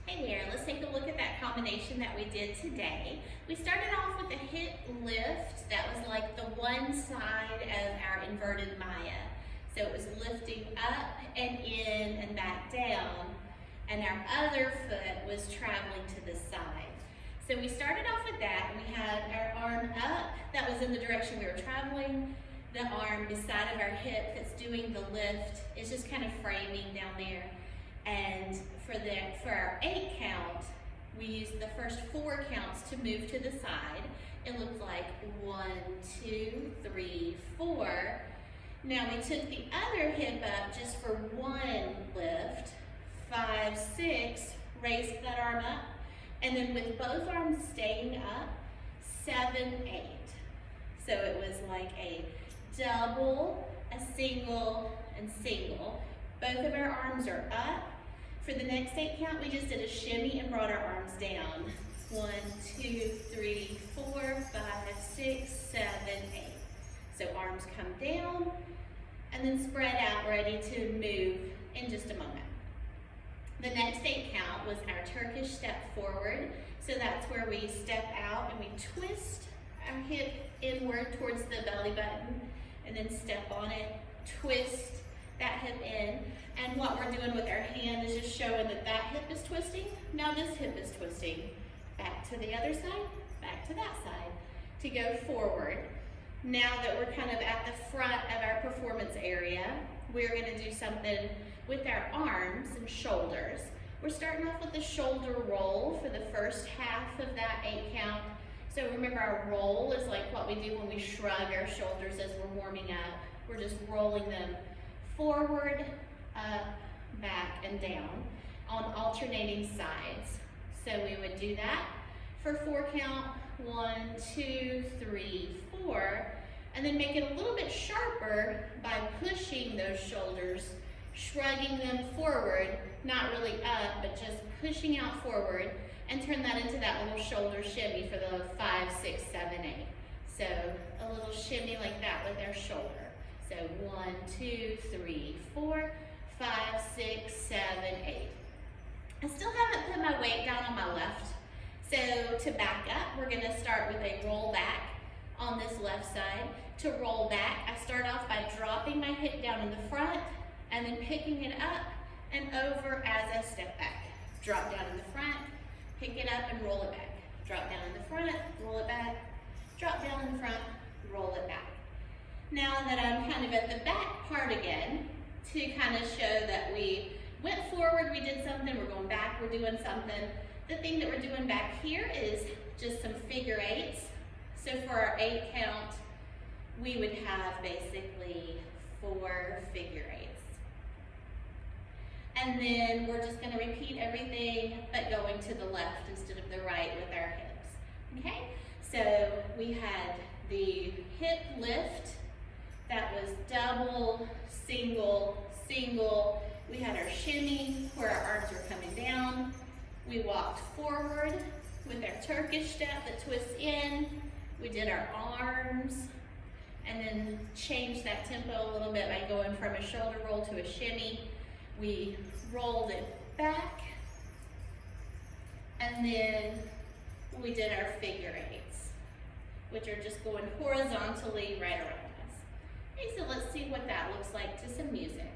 Hey there, let's take a look at that combination that we did today. We started off with a hip lift that was like the one side of our inverted Maya. So it was lifting up and in and back down, and our other foot was traveling to the side. So we started off with that, and we had our arm up, that was in the direction we were traveling. The arm beside of our hip that's doing the lift is just kind of framing down there. And for our 8 count, we used the first 4 counts to move to the side. It looked like 1, 2, 3, 4. Now we took the other hip up just for 1 lift, 5, 6, raised that arm up, and then with both arms staying up, 7, 8. So it was like a double, a single, and single. Both of our arms are up. For the next 8 count, we just did a shimmy and brought our arms down. 1, 2, 3, 4, 5, 6, 7, 8. So arms come down and then spread out, ready to move in just a moment. The next 8 count was our Turkish step forward. So that's where we step out and we twist our hip inward towards the belly button and then step on it, twist that hip in. And what we're doing with our hand is just showing that that hip is twisting. Now this hip is twisting. Back to the other side, back to that side to go forward. Now that we're kind of at the front of our performance area, we're gonna do something with our arms and shoulders. We're starting off with the shoulder roll for the first half of that 8 count. So remember, our roll is like what we do when we shrug our shoulders as we're warming up. We're just rolling them forward, up, back, and down on alternating sides. So we would do that for 4 count, 1, 2, 3, 4, and then make it a little bit sharper by pushing those shoulders, shrugging them forward, not really up, but just pushing out forward, and turn that into that little shoulder shimmy for the 5, 6, 7, 8. So a little shimmy like that with our shoulder. So 1, 2, 3, 4, 5, 6, 7, 8. I still haven't put my weight down on my left. So to back up, we're gonna start with a roll back on this left side. To roll back, I start off by dropping my hip down in the front and then picking it up and over as I step back. Drop down in the front, pick it up and roll it back. Drop down in the front, roll it back. Drop down in the front, roll it back. Now that I'm kind of at the back part again, to kind of show that we went forward, we did something, we're going back, we're doing something. The thing that we're doing back here is just some figure 8s. So for our 8 count, we would have basically 4 figure 8s. And then we're just going to repeat everything but going to the left instead of the right with our hips. Okay? So we had the hip lift. That was double, single, single. We had our shimmy where our arms were coming down. We walked forward with our Turkish step that twists in. We did our arms and then changed that tempo a little bit by going from a shoulder roll to a shimmy. We rolled it back and then we did our figure 8s, which are just going horizontally right around us. Okay, so let's see what that looks like to some music.